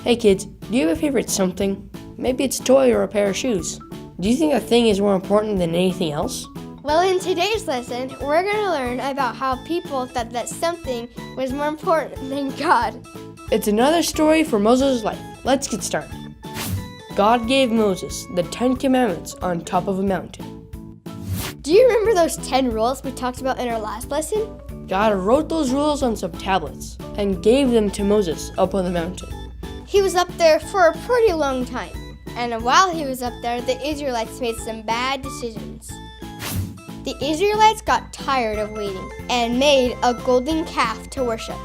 Hey kids, do you have a favorite something? Maybe it's a toy or a pair of shoes. Do you think a thing is more important than anything else? Well, in today's lesson, we're going to learn about how people thought that something was more important than God. It's another story for Moses' life. Let's get started. God gave Moses the 10 Commandments on top of a mountain. Do you remember those 10 rules we talked about in our last lesson? God wrote those rules on some tablets and gave them to Moses up on the mountain. He was up there for a pretty long time. And while he was up there, the Israelites made some bad decisions. The Israelites got tired of waiting and made a golden calf to worship.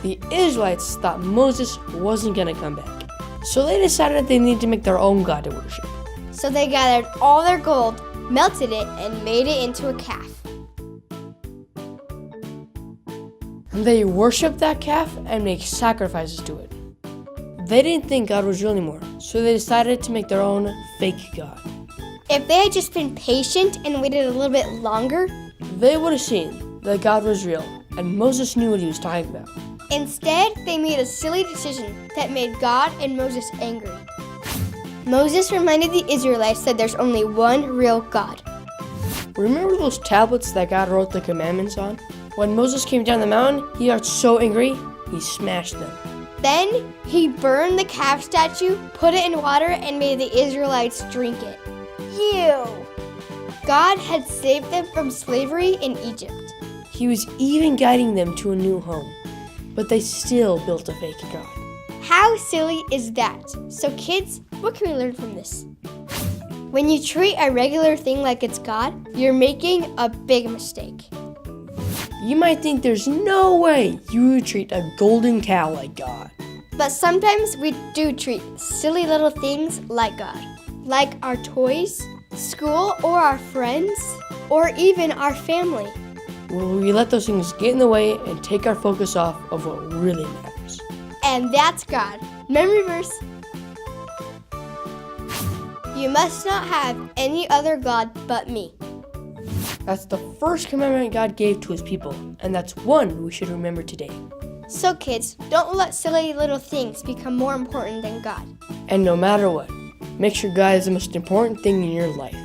The Israelites thought Moses wasn't going to come back, so they decided they needed to make their own God to worship. So they gathered all their gold, melted it, and made it into a calf. And they worshiped that calf and made sacrifices to it. They didn't think God was real anymore, so they decided to make their own fake God. If they had just been patient and waited a little bit longer, they would have seen that God was real, and Moses knew what he was talking about. Instead, they made a silly decision that made God and Moses angry. Moses reminded the Israelites that there's only one real God. Remember those tablets that God wrote the commandments on? When Moses came down the mountain, he got so angry, he smashed them. Then he burned the calf statue, put it in water, and made the Israelites drink it. Ew! God had saved them from slavery in Egypt. He was even guiding them to a new home, but they still built a fake God. How silly is that? So kids, what can we learn from this? When you treat a regular thing like it's God, you're making a big mistake. You might think there's no way you would treat a golden cow like God. But sometimes we do treat silly little things like God. Like our toys, school, or our friends, or even our family. Well, we let those things get in the way and take our focus off of what really matters. And that's God. Memory verse. You must not have any other God but me. That's the first commandment God gave to his people, and that's one we should remember today. So kids, don't let silly little things become more important than God. And no matter what, make sure God is the most important thing in your life.